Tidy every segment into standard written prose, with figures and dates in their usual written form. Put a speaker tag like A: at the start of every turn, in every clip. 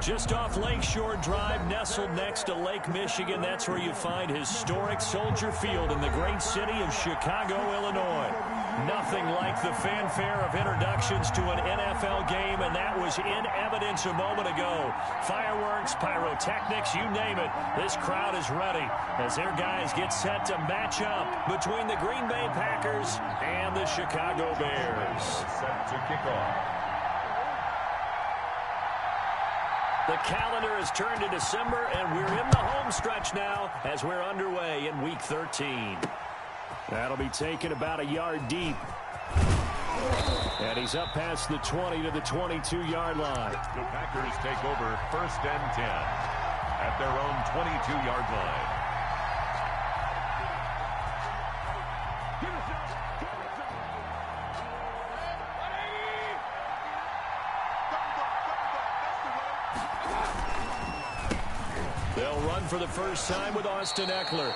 A: Just off Lakeshore Drive, nestled next to Lake Michigan. That's where you find historic Soldier Field in the great city of Chicago, Illinois. Nothing like the fanfare of introductions to an NFL game, and that was in evidence a moment ago. Fireworks, pyrotechnics, you name it. This crowd is ready as their guys get set to match up between the Green Bay Packers and the Chicago Bears.
B: Set to kick off.
A: The calendar has turned to December, and we're in the home stretch now as we're underway in Week 13. That'll be taken about a yard deep. And he's up past the 20 to the 22-yard line.
B: The Packers take over 1st and 10 at their own 22-yard line.
A: They'll run for the first time with Austin Eckler.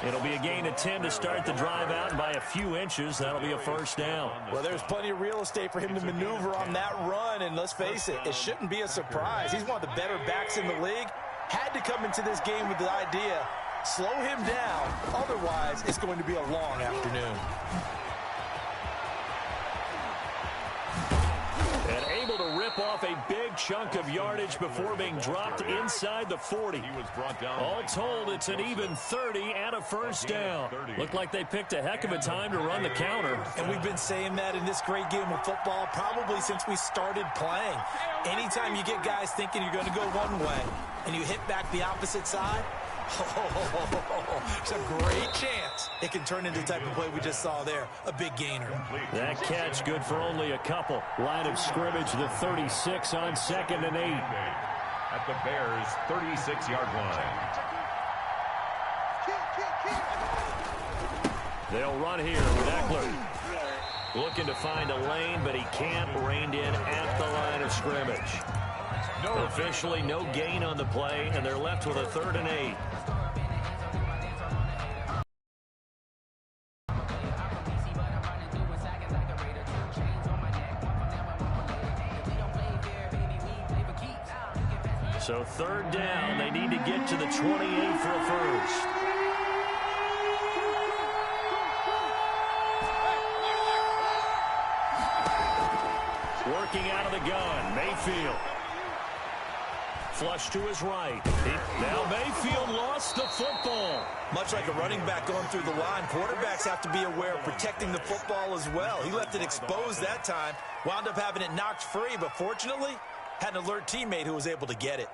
A: It'll be a gain of 10 to start the drive out, and by a few inches, that'll be a first down.
C: Well, there's plenty of real estate for him to maneuver on that run, and let's face it, it shouldn't be a surprise. He's one of the better backs in the league. Had to come into this game with the idea, slow him down, otherwise it's going to be a long afternoon.
A: And able to rip off a big chunk of yardage before being dropped inside the 40.
B: He was brought down.
A: All told, it's an even 30 and a first down. Looked like they picked a heck of a time to run the counter.
C: And we've been saying that in this great game of football probably since we started playing. Anytime you get guys thinking you're going to go one way and you hit back the opposite side, it's a great chance it can turn into the type of play we just saw there. A big gainer.
A: That catch good for only a couple. Line of scrimmage, the 36 on 2nd and 8.
B: At the Bears' 36-yard line.
A: They'll run here with Eckler. Looking to find a lane, but he can't. Reined in at the line of scrimmage. Officially no gain on the play, and they're left with a 3rd and 8. So 3rd down, they need to get to the 28 for a first. Working out of the gun, Mayfield. Flush to his right. Now Mayfield lost the football.
C: Much like a running back going through the line, quarterbacks have to be aware of protecting the football as well. He left it exposed that time, wound up having it knocked free, but fortunately, had an alert teammate who was able to get it.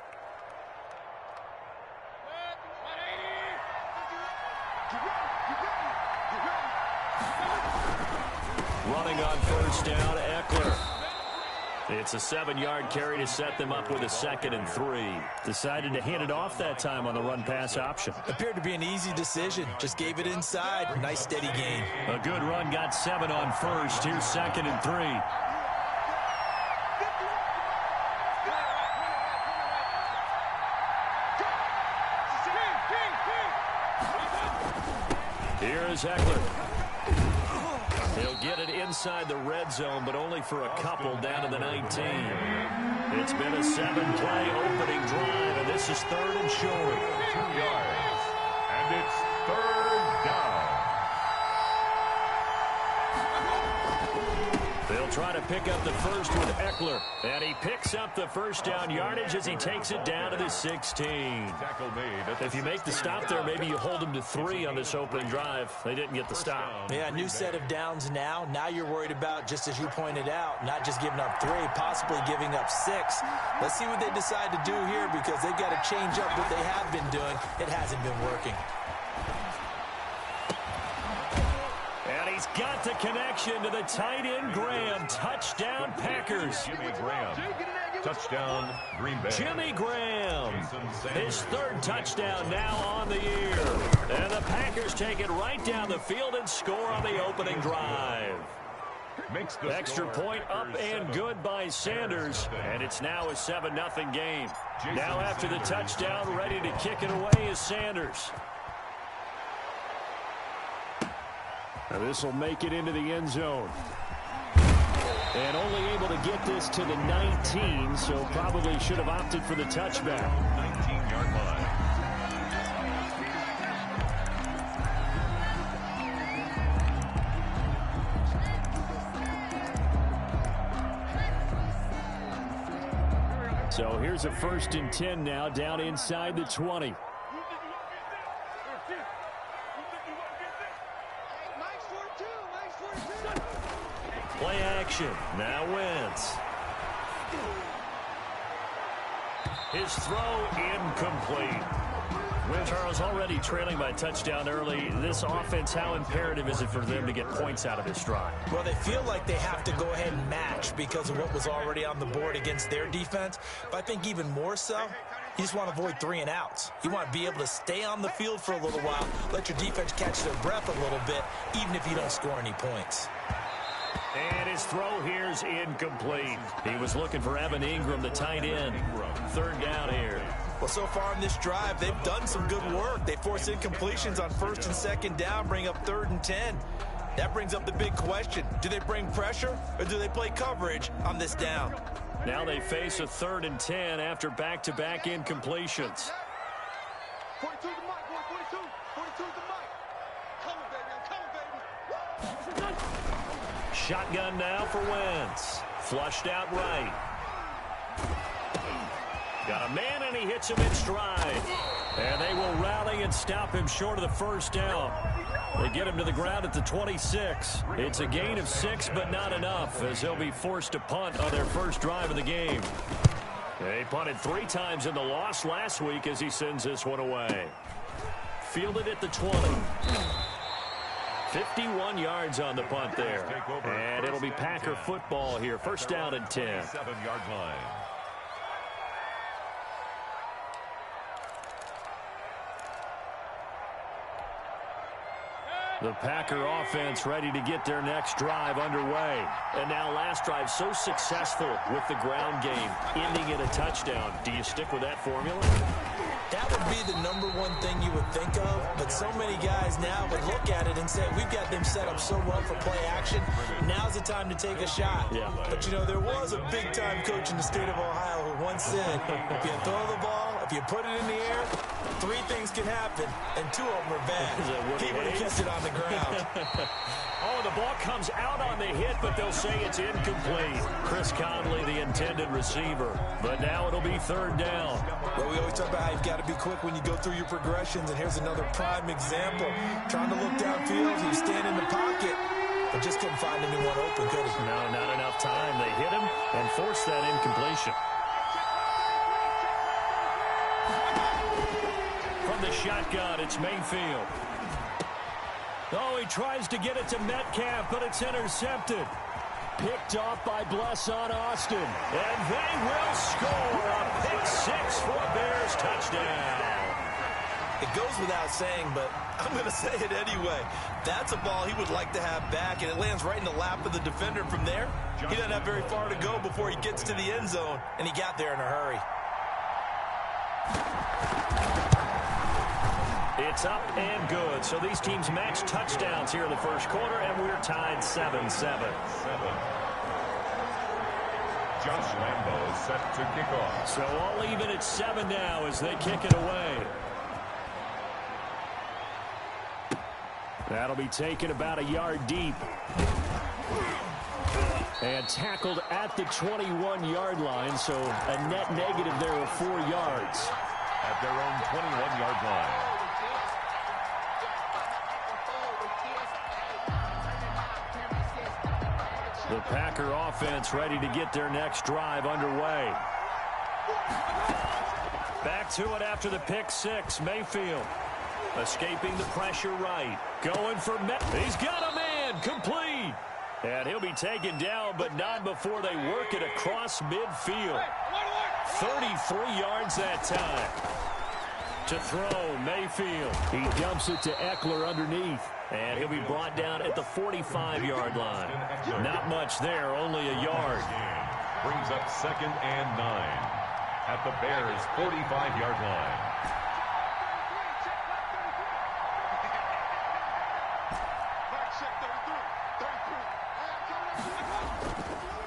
A: Running on first down, Eckler. It's a 7-yard carry to set them up with a 2nd and 3. Decided to hand it off that time on the run-pass option.
C: Appeared to be an easy decision. Just gave it inside. Nice, steady gain.
A: A good run, got 7 on first. Here's 2nd and 3. Here is Eckler. He'll get it inside the red zone, but only for a couple down to the 19. It's been a 7-play opening drive, and this is 3rd and short.
B: 2 yards, and it's 3rd down.
A: They'll try to pick up the first with Eckler, and he picks up the first down yardage as he takes it down to the 16.
B: Tackle made.
A: If you make the stop there, maybe you hold them to 3 on this opening drive. They didn't get the stop.
C: Yeah, new set of downs now. Now you're worried about, just as you pointed out, not just giving up 3, possibly giving up 6. Let's see what they decide to do here, because they've got to change up what they have been doing. It hasn't been working.
A: And he's got the connection to the tight end, Graham. Touchdown, Packers.
B: Jimmy Graham. Touchdown, Green Bay.
A: Jimmy Graham. His 3rd touchdown now on the year. And the Packers take it right down the field and score on the opening drive.
B: Makes the
A: extra point up and good by Sanders. And it's now a 7-0 game. Now after the touchdown, ready to kick it away is Sanders. Now this will make it into the end zone. And only able to get this to the 19, so probably should have opted for the touchback.
B: 19-yard line.
A: So here's a 1st and 10 now, down inside the 20. Play action. Now Wentz. His throw incomplete. Charles already trailing by touchdown early. This offense, how imperative is it for them to get points out of this drive?
C: Well, they feel like they have to go ahead and match because of what was already on the board against their defense. But I think even more so, you just want to avoid 3 and outs. You want to be able to stay on the field for a little while, let your defense catch their breath a little bit, even if you don't score any points.
A: And his throw here's incomplete. He was looking for Evan Ingram, the tight end. 3rd down here.
C: Well, so far in this drive, they've done some good work. They force incompletions on 1st and 2nd down, bring up 3rd and 10. That brings up the big question. Do they bring pressure or do they play coverage on this down?
A: Now they face a 3rd and 10 after back-to-back incompletions.
D: 42 the mic, boy, 42. 42 the mic. Come on, baby. Come on, baby.
A: Shotgun now for Wentz. Flushed out right. Got a man, and he hits him in stride. And they will rally and stop him short of the 1st down. They get him to the ground at the 26. It's a gain of 6, but not enough, as he'll be forced to punt on their first drive of the game. They punted 3 times in the loss last week as he sends this one away. Fielded at the 20. 51 yards on the punt there. And it'll be Packer football here. 1st down and 10.
B: 7-yard line.
A: The Packer offense ready to get their next drive underway. And now last drive so successful with the ground game, ending in a touchdown. Do you stick with that formula?
C: That would be the #1 thing you would think of, but so many guys now would look at it and say, we've got them set up so well for play action. Now's the time to take a shot.
A: Yeah.
C: But, you know, there was a big-time coach in the state of Ohio who once said, if you throw the ball, if you put it in the air, 3 things can happen, and 2 of them are bad. He would have kept it on the ground.
A: Oh, the ball comes out on the hit, but they'll say it's incomplete. Chris Conley, the intended receiver. But now it'll be 3rd down.
C: Well, we always talk about how you've got to be quick when you go through your progressions, and here's another prime example. Trying to look downfield, he was standing in the pocket, but just couldn't find anyone open, could he?
A: No, not enough time. They hit him and forced that incompletion. From the shotgun, it's Mayfield. Oh, he tries to get it to Metcalf, but it's intercepted. Picked off by Blesson Austin. And they will score a pick-6 for a Bears touchdown.
C: It goes without saying, but I'm going to say it anyway. That's a ball he would like to have back, and it lands right in the lap of the defender. From there, he doesn't have very far to go before he gets to the end zone, and he got there in a hurry.
A: It's up and good. So these teams match touchdowns here in the 1st quarter, and we're tied 7-7.
B: Josh Lambo is set to kick off.
A: So all even at 7 now as they kick it away. That'll be taken about a yard deep. And tackled at the 21-yard line, so a net negative there of 4 yards.
B: At their own 21-yard line.
A: The Packer offense ready to get their next drive underway. Back to it after the pick-6. Mayfield escaping the pressure right. Going for He's got a man. Complete. And he'll be taken down, but not before they work it across midfield. 33 yards that time. To throw, Mayfield. He dumps it to Eckler underneath. And he'll be brought down at the 45-yard line. Not much there, only a yard.
B: Brings up 2nd and 9 at the Bears' 45-yard line.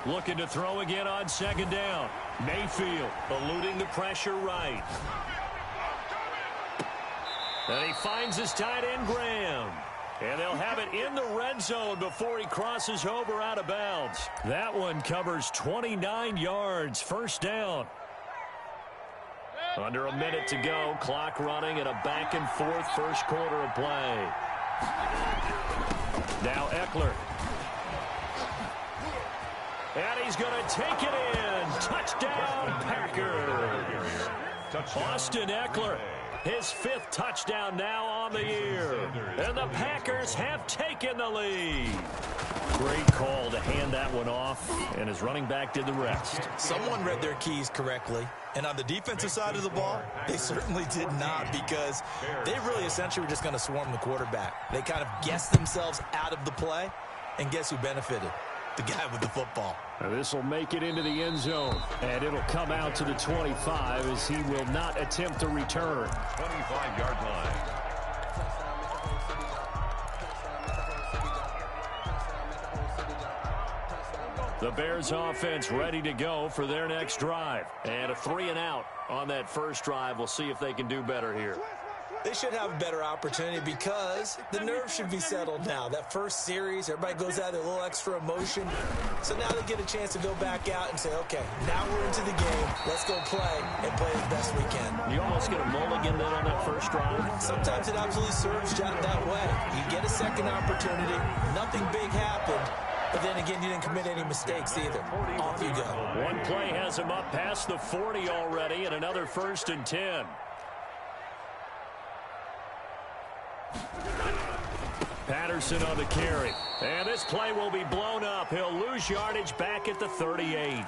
A: Looking to throw again on second down. Mayfield eluding the pressure right. And he finds his tight end, Graham. And they'll have it in the red zone before he crosses over out of bounds. That one covers 29 yards. First down. Under a minute to go. Clock running at a back-and-forth first quarter of play. Now Eckler. And he's going to take it in. Touchdown, Packers. Austin Eckler. His fifth touchdown now on the year. And the Packers have taken the lead. Great call to hand that one off, and his running back did the rest.
C: Someone read their keys correctly. And on the defensive side of the ball, they certainly did not, because they really essentially were just going to swarm the quarterback. They kind of guessed themselves out of the play, and guess who benefited? The guy with the football.
A: This will make it into the end zone, and it'll come out to the 25 as he will not attempt to return.
B: 25-yard line.
A: The Bears offense ready to go for their next drive. And a 3-and-out on that first drive. We'll see if they can do better here.
C: They should have a better opportunity because the nerves should be settled now. That first series, everybody goes out with a little extra emotion. So now they get a chance to go back out and say, okay, now we're into the game. Let's go play and play as best we can.
A: You almost get a mulligan then on that first drive.
C: Sometimes it absolutely serves that way. You get a second opportunity. Nothing big happened. But then again, you didn't commit any mistakes either. Off you go.
A: One play has him up past the 40 already, and another 1st and 10. Patterson on the carry. And this play will be blown up. He'll lose yardage back at the 38.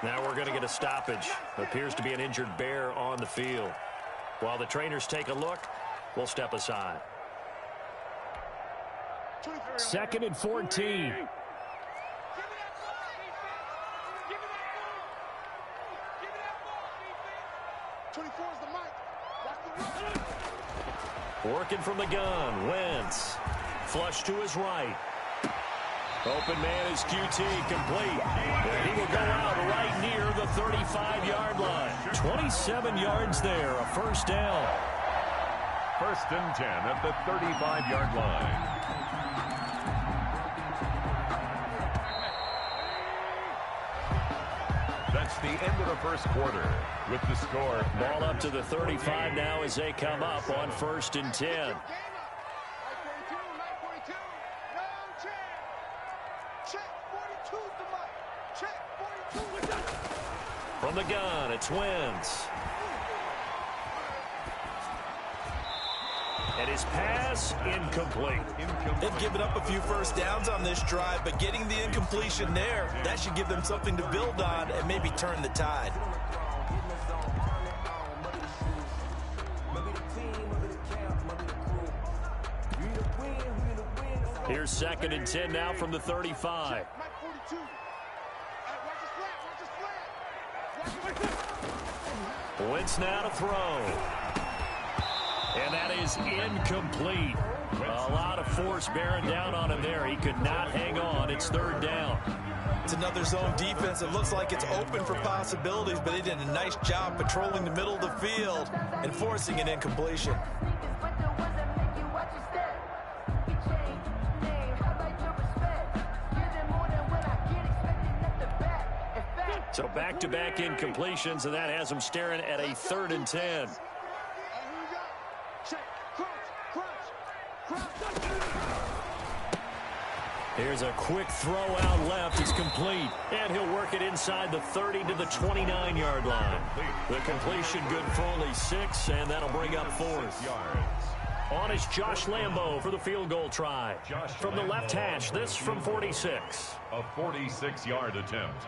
A: Now we're going to get a stoppage. Appears to be an injured Bear on the field. While the trainers take a look, we'll step aside. 2nd and 14. Working from the gun. Wentz. Flush to his right. Open man is QT, complete. And he will go out right near the 35-yard line. 27 yards there, a first down.
B: 1st and 10 at the 35-yard line. That's the end of the first quarter with the score.
A: Ball up to the 35 now as they come up on 1st and 10. From the gun, it's Wentz. And his pass incomplete.
C: They've given up a few first downs on this drive, but getting the incompletion there, that should give them something to build on and maybe turn the tide.
A: Here's 2nd and 10 now from the 35. Wentz now to throw. And that is incomplete. A lot of force bearing down on him there. He could not hang on. It's 3rd down.
C: It's another zone defense. It looks like it's open for possibilities, but they did a nice job patrolling the middle of the field and forcing an incompletion.
A: So back-to-back incompletions, and that has them staring at a 3rd and 10. Here's a quick throw out left. It's complete. And he'll work it inside the 30 to the 29-yard line. The completion good for only 6, and that'll bring up 4th. On is Josh Lambo for the field goal try. From the left hash, this from 46.
B: A 46-yard attempt.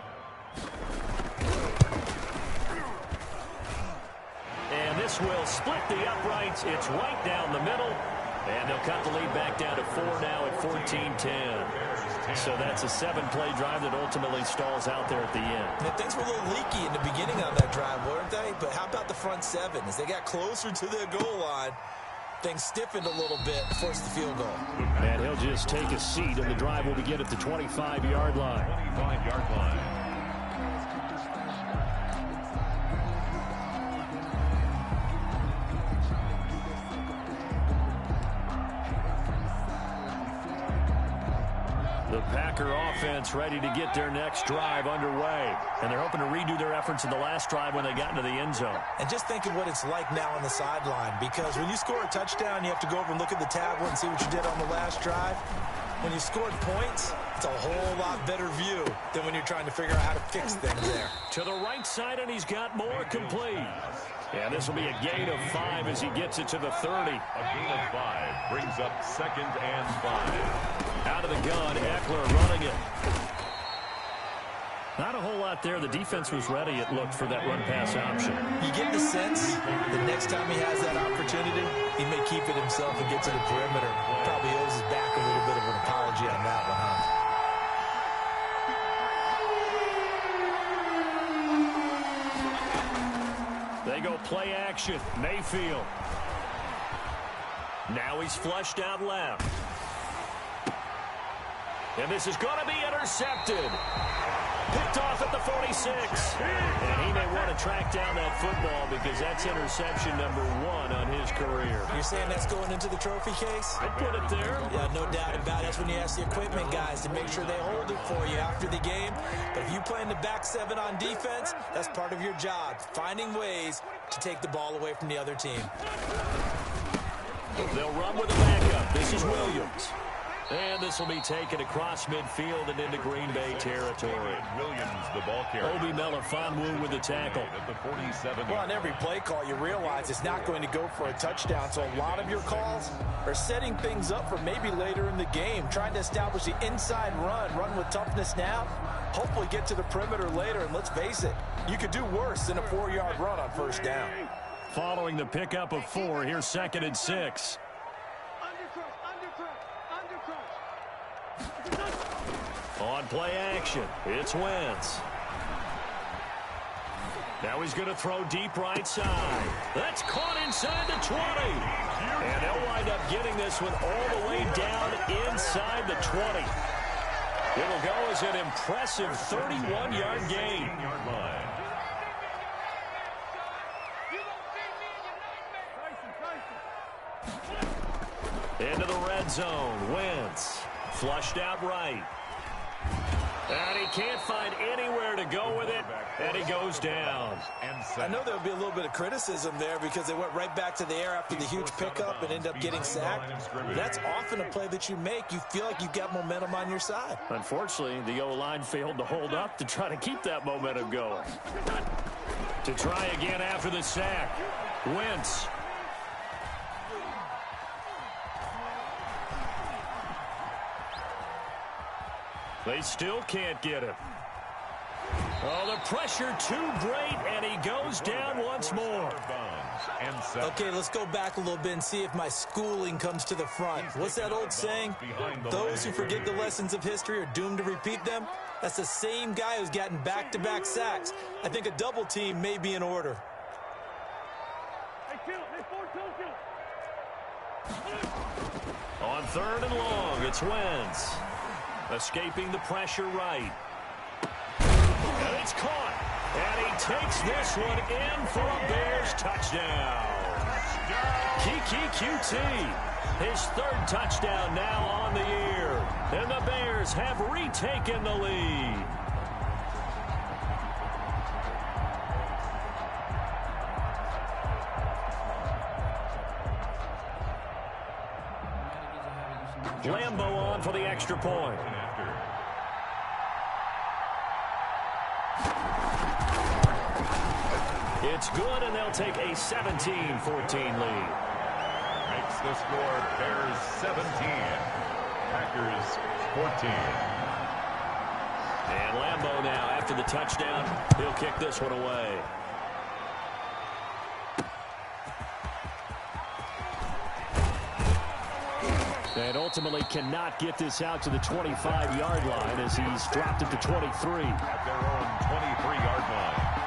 A: And this will split the uprights. It's right down the middle. And they'll cut the lead back down to 4 now at 14-10. So that's a 7-play drive that ultimately stalls out there at the end.
C: And things were a little leaky in the beginning on that drive, weren't they? But how about the front 7? As they got closer to their goal line, things stiffened a little bit, forced the field goal.
A: And he'll just take a seat, and the drive will begin at the 25-yard line.
B: 25-yard line.
A: The Packer offense ready to get their next drive underway. And they're hoping to redo their efforts in the last drive when they got into the end zone.
C: And just think of what it's like now on the sideline, because when you score a touchdown, you have to go over and look at the tablet and see what you did on the last drive. When you scored points, it's a whole lot better view than when you're trying to figure out how to fix things there.
A: To the right side, and he's got more complete. And this will be a gain of 5 as he gets it to the 30.
B: A gain of 5 brings up 2nd and 5.
A: Out of the gun, Eckler running it. Not a whole lot there. The defense was ready, it looked, for that run-pass option.
C: You get the sense that next time he has that opportunity, he may keep it himself and get to the perimeter. Probably owes his back a little bit of an apology on that one, huh?
A: They go play action. Mayfield. Now he's flushed out left. And this is going to be intercepted. Picked off at the 46. And he may want to track down that football because that's interception number 1 on his career.
C: You're saying that's going into the trophy case?
A: I put it there.
C: Yeah, no doubt about it. That's when you ask the equipment guys to make sure they hold it for you after the game. But if you play in the back 7 on defense, that's part of your job, finding ways to take the ball away from the other team.
A: They'll run with a backup. This is Williams. And this will be taken across midfield and into Green Bay territory.
B: Williams, the ball carrier.
A: Obi Melifonwu with the tackle.
B: At the 47.
C: Well, on every play call, you realize it's not going to go for a touchdown. So a lot of your calls are setting things up for maybe later in the game, trying to establish the inside run with toughness now, hopefully get to the perimeter later. And let's face it, you could do worse than a 4-yard run on first down.
A: Following the pickup of 4, here's 2nd and 6. On play action, it's Wentz. Now he's going to throw deep right side. That's caught inside the 20. And they'll wind up getting this one all the way down inside the 20. It'll go as an impressive 31-yard gain. Into the red zone, Wentz. Flushed out right. And he can't find anywhere to go with it, and he goes down.
C: I know there'll be a little bit of criticism there because they went right back to the air after the huge pickup and end up getting sacked. That's often a play that you make. You feel like you've got momentum on your side.
A: Unfortunately, the O-line failed to hold up to try to keep that momentum going. To try again after the sack, Wentz. They still can't get him. Oh, the pressure too great, and he goes down once more.
C: Okay, let's go back a little bit and see if my schooling comes to the front. What's that old saying? Those who forget the lessons of history are doomed to repeat them. That's the same guy who's gotten back-to-back sacks. I think a double team may be in order.
A: On 3rd and long, it's Wentz. Escaping the pressure right. And it's caught. And he takes this one in for a Bears touchdown. Kiki QT. His 3rd touchdown now on the year. And the Bears have retaken the lead. Lambeau on for the extra point. It's good, and they'll take a 17-14 lead.
B: Makes the score Bears 17, Packers 14.
A: And Lambeau now, after the touchdown, he'll kick this one away. And ultimately cannot get this out to the 25-yard line as he's dropped it to 23.
B: At their own 23-yard line.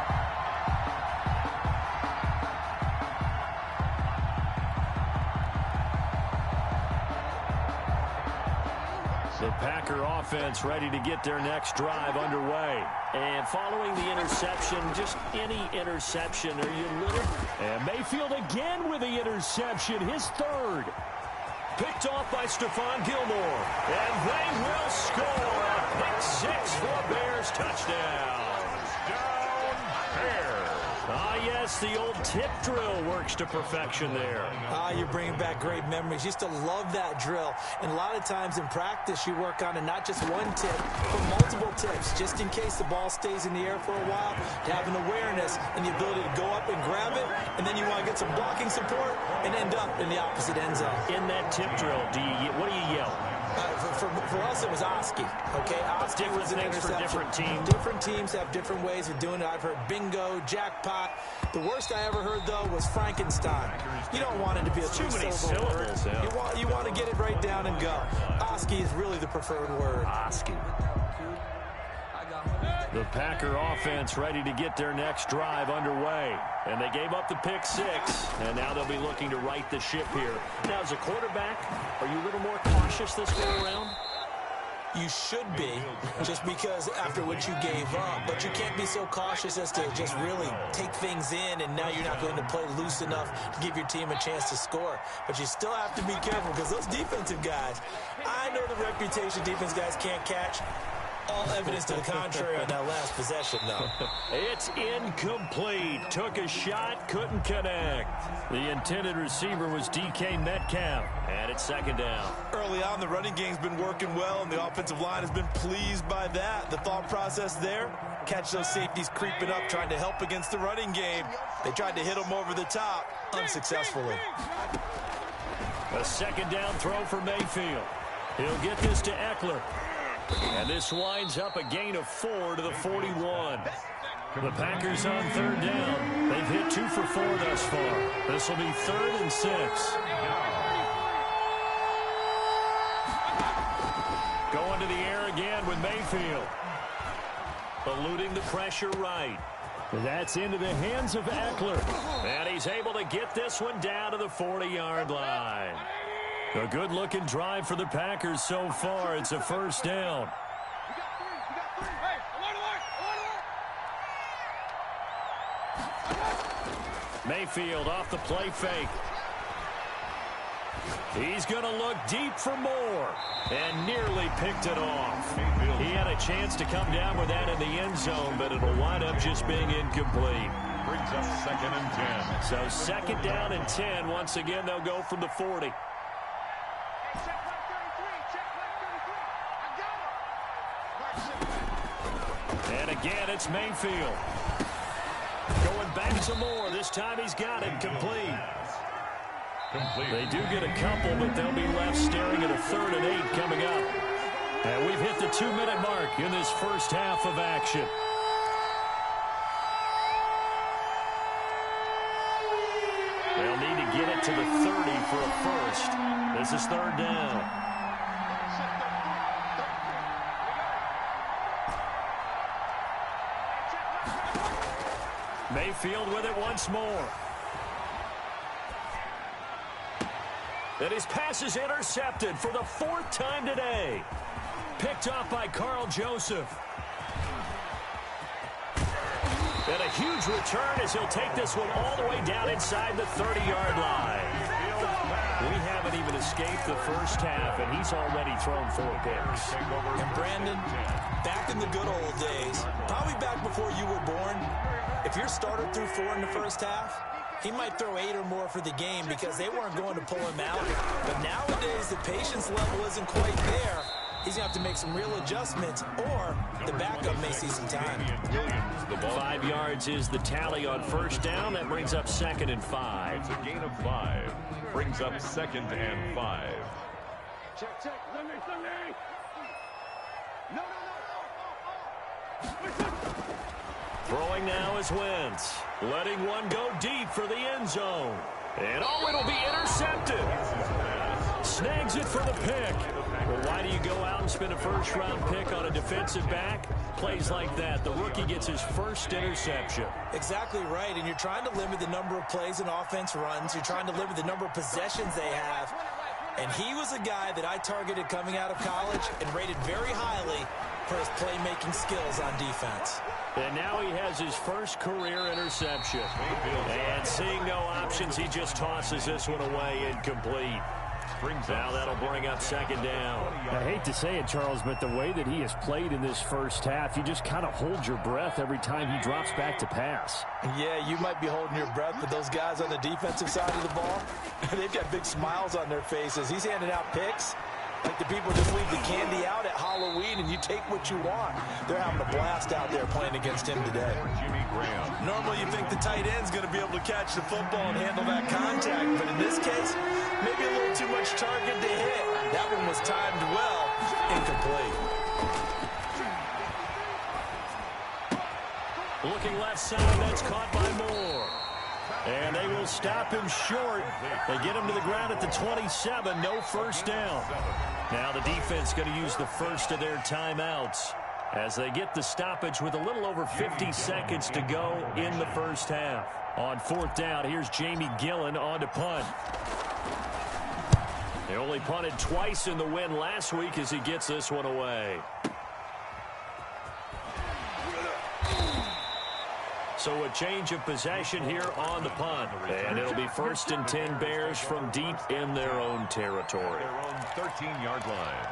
A: The Packer offense ready to get their next drive underway. And following the interception, just any interception, are you little? And Mayfield again with the interception, his third. Picked off by Stephon Gilmore. And they will score a pick six for Bears touchdown.
B: Down Bears.
A: Ah, yes, the old tip drill works to perfection there.
C: You're bringing back great memories. Used to love that drill. And a lot of times in practice, you work on it, not just one tip, but multiple tips, just in case the ball stays in the air for a while, to have an awareness and the ability to go up and grab it, and then you want to get some blocking support and end up in the opposite end zone.
A: In that tip drill, what do you yell?
C: For us, it was Oski. Okay, Oski was an
A: things for different teams.
C: Different teams have different ways of doing it. I've heard bingo, jackpot. The worst I ever heard, though, was Frankenstein. You don't want it to be a
A: too many
C: syllable word.
A: syllables.
C: You want to get it right down and go. Oski is really the preferred word.
A: Oski. The Packer offense ready to get their next drive underway. And they gave up the pick six, and now they'll be looking to right the ship here. Now, as a quarterback, are you a little more cautious this go around?
C: You should be, just because after what you gave up. But you can't be so cautious as to just really take things in, and now you're not going to play loose enough to give your team a chance to score. But you still have to be careful, because those defensive guys, I know the reputation defense guys can't catch. All evidence to the contrary on that last possession, though.
A: It's incomplete. Took a shot, couldn't connect. The intended receiver was DK Metcalf, and it's second down.
C: Early on, the running game's been working well, and the offensive line has been pleased by that. The thought process there, catch those safeties creeping up, trying to help against the running game. They tried to hit them over the top, unsuccessfully.
A: A second down throw for Mayfield. He'll get this to Eckler. And this winds up a gain of 4 to the 41. The Packers on third down. They've hit 2 for 4 thus far. This will be 3rd and 6. Going to the air again with Mayfield. Eluding the pressure right. That's into the hands of Eckler. And he's able to get this one down to the 40-yard line. A good-looking drive for the Packers so far. It's a first down. Mayfield off the play fake. He's going to look deep for more. And nearly picked it off. He had a chance to come down with that in the end zone, but it'll wind up just being incomplete.
B: Brings up 2nd and 10.
A: So second down and 10. Once again, they'll go from the 40. And again, it's Mayfield. Going back some more. This time he's got it complete. They do get a couple, but they'll be left staring at a 3rd and 8 coming up. And we've hit the 2-minute mark in this first half of action. They'll need to get it to the 30 for a first. This is 3rd down. Mayfield with it once more. And his pass is intercepted for the 4th time today. Picked off by Carl Joseph. And a huge return as he'll take this one all the way down inside the 30-yard line. We haven't even escaped the first half, and he's already thrown 4 picks.
C: And Brandon, back in the good old days, probably back before you were born, if your starter threw 4 in the first half, he might throw 8 or more for the game because they weren't going to pull him out. But nowadays, the patience level isn't quite there. He's going to have to make some real adjustments, or the backup may see some time.
A: 5 yards is the tally on first down. That brings up 2nd and 5.
B: It's a gain of 5. Brings up 2nd and 5.
D: Check. Let me. No.
A: Throwing now is Wentz. Letting one go deep for the end zone. And it'll be intercepted. Snags it for the pick. Well, why do you go out and spend a first-round pick on a defensive back? Plays like that. The rookie gets his first interception.
C: Exactly right, and you're trying to limit the number of plays an offense runs. You're trying to limit the number of possessions they have. And he was a guy that I targeted coming out of college and rated very highly for his playmaking skills on defense.
A: And now he has his first career interception. And seeing no options, he just tosses this one away incomplete. Now that'll bring up second down.
E: I hate to say it, Charles, but the way that he has played in this first half, you just kind of hold your breath every time he drops back to pass.
C: Yeah, you might be holding your breath, but those guys on the defensive side of the ball, they've got big smiles on their faces. He's handing out picks like the people just leave the candy out at Halloween and you take what you want. They're having a blast out there playing against him today.
F: Normally you think the tight end's going to be able to catch the football and handle that contact, but in this case, maybe a little too much target to hit. That one was timed well, incomplete.
A: Looking left side, that's caught by Moore. And they will stop him short. They get him to the ground at the 27, no first down. Now the defense going to use the first of their timeouts as they get the stoppage with a little over 50 seconds to go in the first half. On fourth down, here's Jamie Gillen on to punt. They only punted twice in the win last week as he gets this one away. So a change of possession here on the punt. And it'll be 1st and 10 Bears from deep in their own territory.
B: Their own 13-yard line.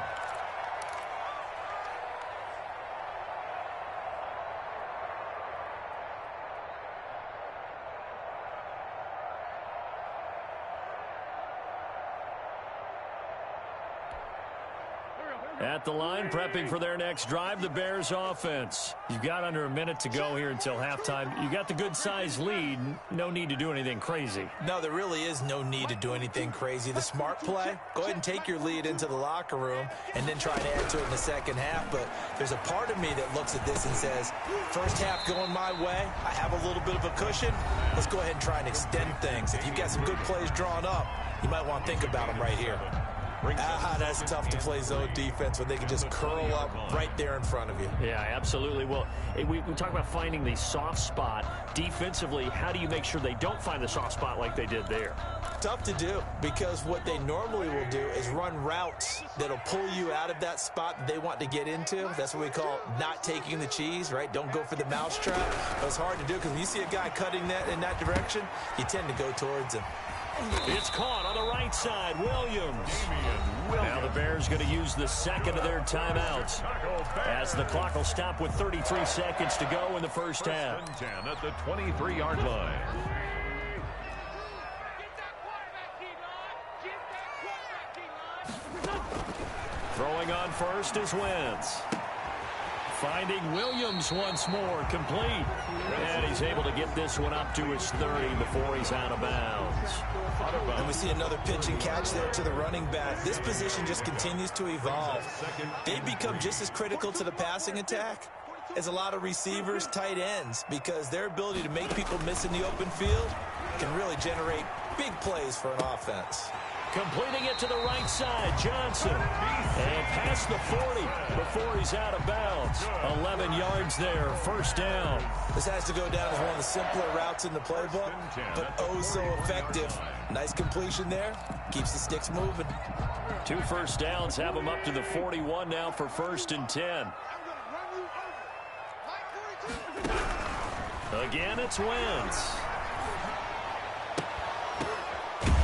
A: At the line, prepping for their next drive, the Bears offense. You've got under a minute to go here until halftime. You got the good-sized lead. No need to do anything crazy.
C: No, there really is no need to do anything crazy. The smart play, go ahead and take your lead into the locker room and then try and add to it in the second half. But there's a part of me that looks at this and says, first half going my way, I have a little bit of a cushion. Let's go ahead and try and extend things. If you've got some good plays drawn up, you might want to think about them right here. That's tough to play zone defense when they can just curl up right there in front of you.
A: Yeah, absolutely. Well, we talk about finding the soft spot. Defensively, how do you make sure they don't find the soft spot like they did there?
C: Tough to do, because what they normally will do is run routes that'll pull you out of that spot that they want to get into. That's what we call not taking the cheese, right? Don't go for the mousetrap. But it's hard to do because when you see a guy cutting that in that direction, you tend to go towards him.
A: It's caught on the right side. Williams. Now the Bears going to use the second of their timeouts as the clock will stop with 33 seconds to go in the first half.
B: 10 at the 23-yard line.
A: Throwing on first is Wentz. Finding Williams once more, complete. And he's able to get this one up to his 30 before he's out of bounds.
C: And we see another pitch and catch there to the running back. This position just continues to evolve. They've become just as critical to the passing attack as a lot of receivers, tight ends, because their ability to make people miss in the open field can really generate big plays for an offense.
A: Completing it to the right side, Johnson. And past the 40 before he's out of bounds. 11 yards there, first down.
C: This has to go down as one of the simpler routes in the playbook, but oh so effective. Nice completion there. Keeps the sticks moving.
A: 2 first downs have him up to the 41 now for 1st and 10. Again, it's Wentz.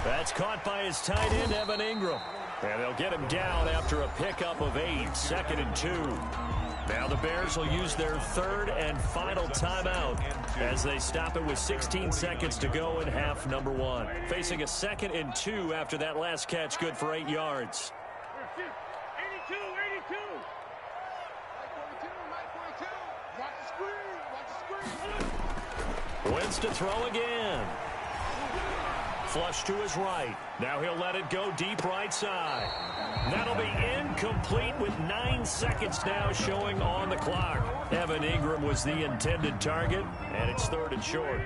A: That's caught by his tight end, Evan Ingram. And they'll get him down after a pickup of 8, 2nd and 2. Now the Bears will use their 3rd and final timeout as they stop it with 16 seconds to go in half number 1. Facing a 2nd and 2 after that last catch, good for 8 yards.
D: 82. Watch the screen.
A: Wentz to throw again. Flush to his right. Now he'll let it go deep right side. That'll be incomplete with 9 seconds now showing on the clock. Evan Ingram was the intended target, and it's 3rd and short.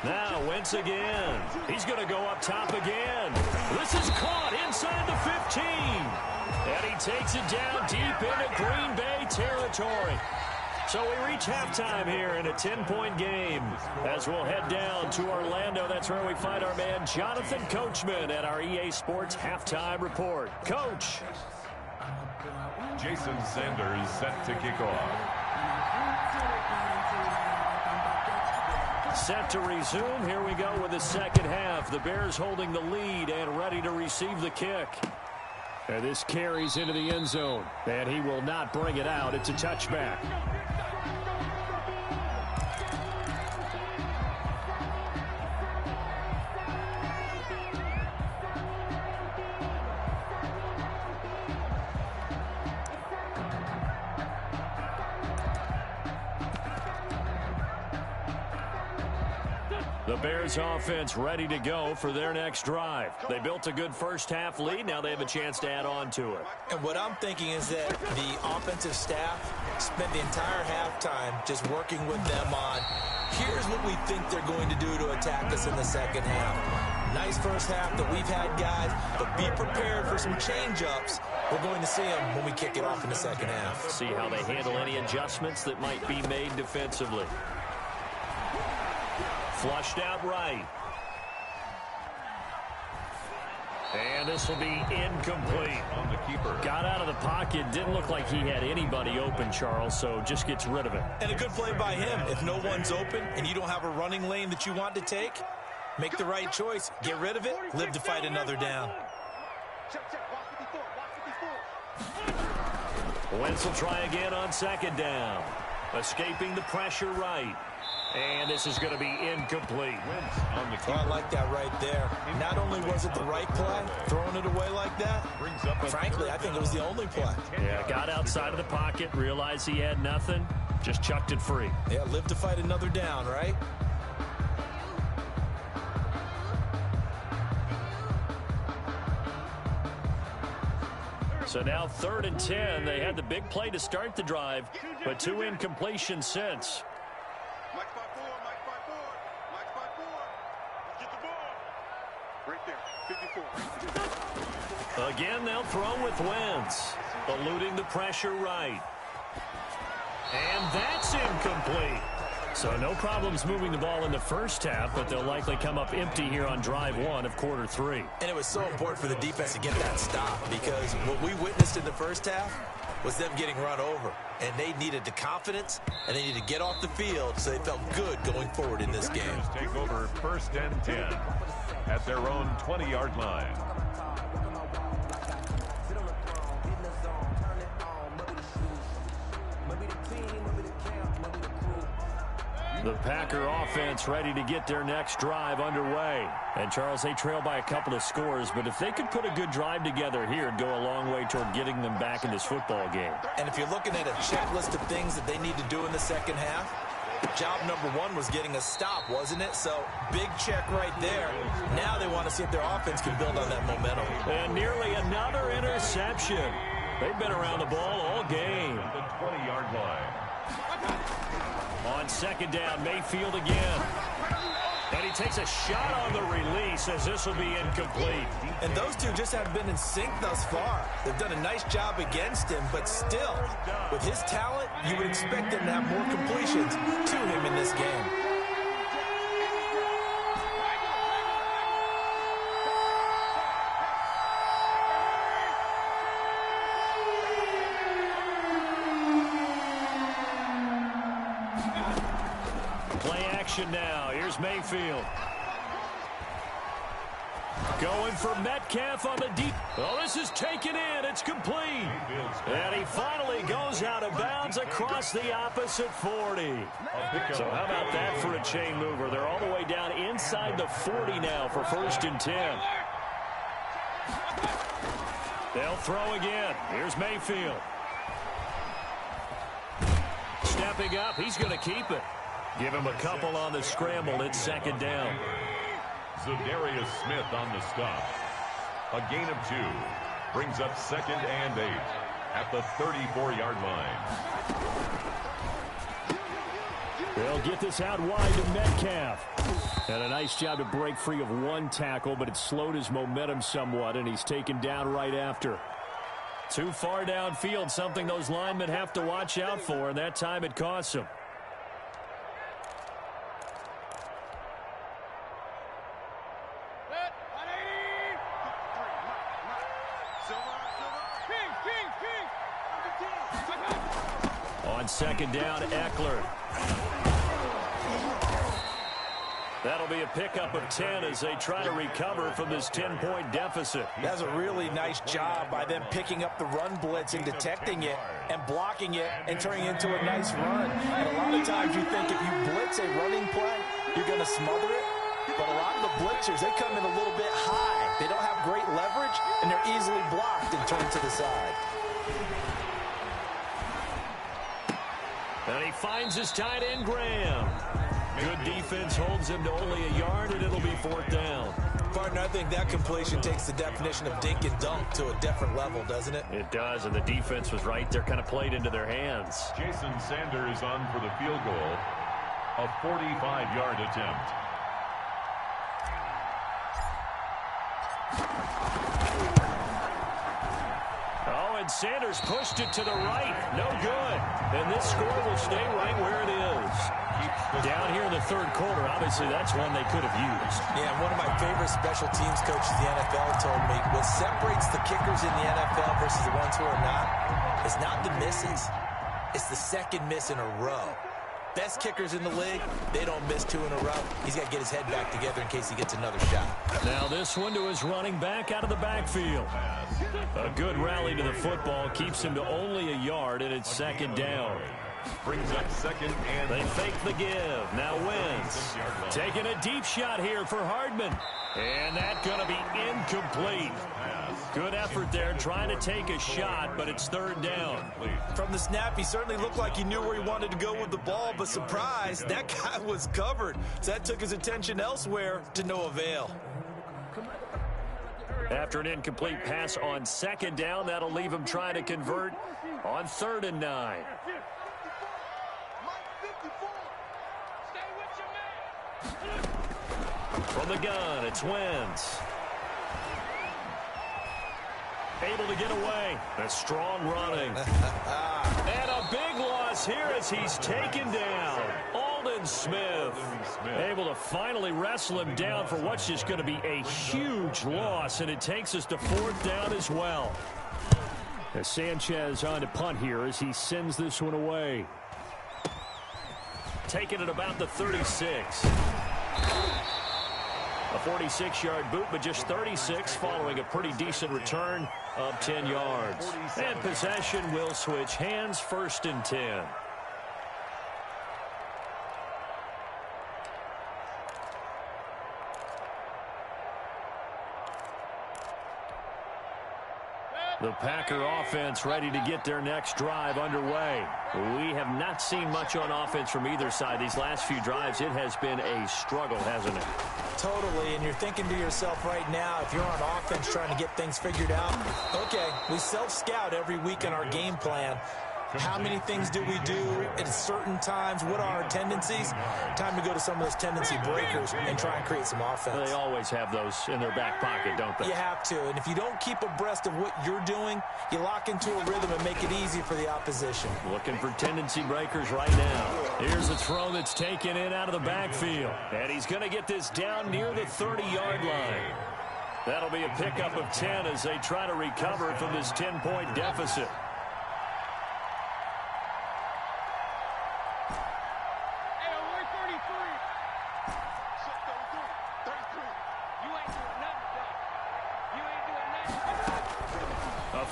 A: Now Wentz again. He's going to go up top again. This is caught inside the 15. And he takes it down deep into Green Bay territory. So we reach halftime here in a 10-point game. As we'll head down to Orlando, that's where we find our man Jonathan Coachman at our EA Sports Halftime Report. Coach.
B: Jason Sanders set to kick off.
A: Set to resume. Here we go with the second half. The Bears holding the lead and ready to receive the kick.
E: And this carries into the end zone. And he will not bring it out. It's a touchback.
A: The Bears offense ready to go for their next drive. They built a good first half lead. Now they have a chance to add on to it.
C: And what I'm thinking is that the offensive staff spent the entire halftime just working with them on, here's what we think they're going to do to attack us in the second half. Nice first half that we've had, guys, but be prepared for some change-ups. We're going to see them when we kick it off in the second half.
A: See how they handle any adjustments that might be made defensively. Flushed out right. And this will be incomplete.
B: On the keeper.
A: Got out of the pocket. Didn't look like he had anybody open, Charles, so just gets rid of it.
C: And a good play by him. If no one's open and you don't have a running lane that you want to take, make the right choice. Get rid of it. Live to fight another down.
A: Wentz will try again on second down. Escaping the pressure right. And this is going to be incomplete.
B: On the
C: I like that right there. Not only was it the right play, throwing it away like that, frankly, I think it was the only play.
A: Yeah, got outside of the pocket, realized he had nothing, just chucked it free.
C: Yeah, live to fight another down, right?
A: So now 3rd and 10. They had the big play to start the drive, but 2 incompletions since.
D: Mike 5-4, Mike 5-4, Mike 5-4. Get the ball. Right there, 54.
A: Again, they'll throw with Wentz, eluding the pressure right. And that's incomplete. So no problems moving the ball in the first half, but they'll likely come up empty here on drive 1 of quarter 3.
C: And it was so important for the defense to get that stop, because what we witnessed in the first half was them getting run over. And they needed the confidence, and they needed to get off the field so they felt good going forward in this game.
B: Take over 1st and 10 at their own 20-yard line.
A: The Packer offense ready to get their next drive underway. And, Charles, they trail by a couple of scores, but if they could put a good drive together here, it'd go a long way toward getting them back in this football game.
C: And if you're looking at a checklist of things that they need to do in the second half, job number 1 was getting a stop, wasn't it? So, big check right there. Now they want to see if their offense can build on that momentum.
A: And nearly another interception. They've been around the ball all game.
B: The 20-yard line.
A: On second down, Mayfield again. And he takes a shot on the release as this will be incomplete.
C: And those two just haven't been in sync thus far. They've done a nice job against him, but still, with his talent, you would expect them to have more completions to him in this game.
A: Now, here's Mayfield. Going for Metcalf on the deep. Oh, this is taken in. It's complete. And he finally goes out of bounds across the opposite 40. So how about that for a chain mover? They're all the way down inside the 40 now for 1st and 10. They'll throw again. Here's Mayfield. Stepping up. He's going to keep it. Give him a couple on the scramble. It's second down.
B: Zadarius Smith on the stop. A gain of 2. Brings up 2nd and 8 at the 34-yard line.
E: They'll get this out wide to Metcalf. And a nice job to break free of 1 tackle, but it slowed his momentum somewhat, and he's taken down right after.
A: Too far downfield, something those linemen have to watch out for, and that time it costs them. On second down, Eckler. That'll be a pickup of 10 as they try to recover from this 10-point deficit.
C: That's a really nice job by them picking up the run blitz and detecting it and blocking it and turning it into a nice run. And a lot of times you think if you blitz a running play, you're going to smother it. But a lot of the blitzers, they come in a little bit high. They don't have great leverage, and they're easily blocked and turned to the side.
A: And he finds his tight end, Graham. Good defense holds him to only a yard, and it'll be fourth down.
C: Partner, I think that completion takes the definition of dink and dunk to a different level, doesn't it?
A: It does, and the defense was right there, kind of played into their hands.
B: Jason Sanders on for the field goal. A 45-yard attempt.
A: Oh, and Sanders pushed it to the right. No good. And this score will stay right where it is. Down here in the third quarter, obviously that's one they could have used.
C: Yeah, one of my favorite special teams coaches in the NFL told me what separates the kickers in the NFL versus the ones who are not is not the misses. It's the second miss in a row. Best kickers in the league, they don't miss two in a row. He's got to get his head back together in case he gets another shot.
A: Now this one to his running back out of the backfield. A good rally to the football keeps him to only a yard, and it's second down.
B: Brings up second and...
A: They fake the give. Now Wentz taking a deep shot here for Hardman. And that's going to be incomplete. Good effort there trying to take a shot, but it's third down.
C: From the snap, he certainly looked like he knew where he wanted to go with the ball, but surprise, that guy was covered. So that took his attention elsewhere to no avail.
A: After an incomplete pass on second down, that'll leave him trying to convert on 3rd and 9. From the gun, it's Wentz. Able to get away. A strong running. And a big loss here as he's taken down. Aldon Smith able to finally wrestle him down for what's just going to be a huge loss, and it takes us to 4th down as well. As Sanchez on to punt here as he sends this one away. Taking it about the 36. A 46-yard boot, but just 36 following a pretty decent return of 10 yards. And possession will switch hands, 1st and 10. The Packer offense ready to get their next drive underway. We have not seen much on offense from either side. These last few drives, it has been a struggle, hasn't it?
C: Totally, and you're thinking to yourself right now, if you're on offense trying to get things figured out, okay, we self-scout every week in our game plan. How many things do we do at certain times? What are our tendencies? Time to go to some of those tendency breakers and try and create some offense.
A: They always have those in their back pocket, don't they?
C: You have to, and if you don't keep abreast of what you're doing, you lock into a rhythm and make it easy for the opposition.
A: Looking for tendency breakers right now. Here's a throw that's taken in out of the backfield, and he's going to get this down near the 30-yard line. That'll be a pickup of 10 as they try to recover from this 10-point deficit.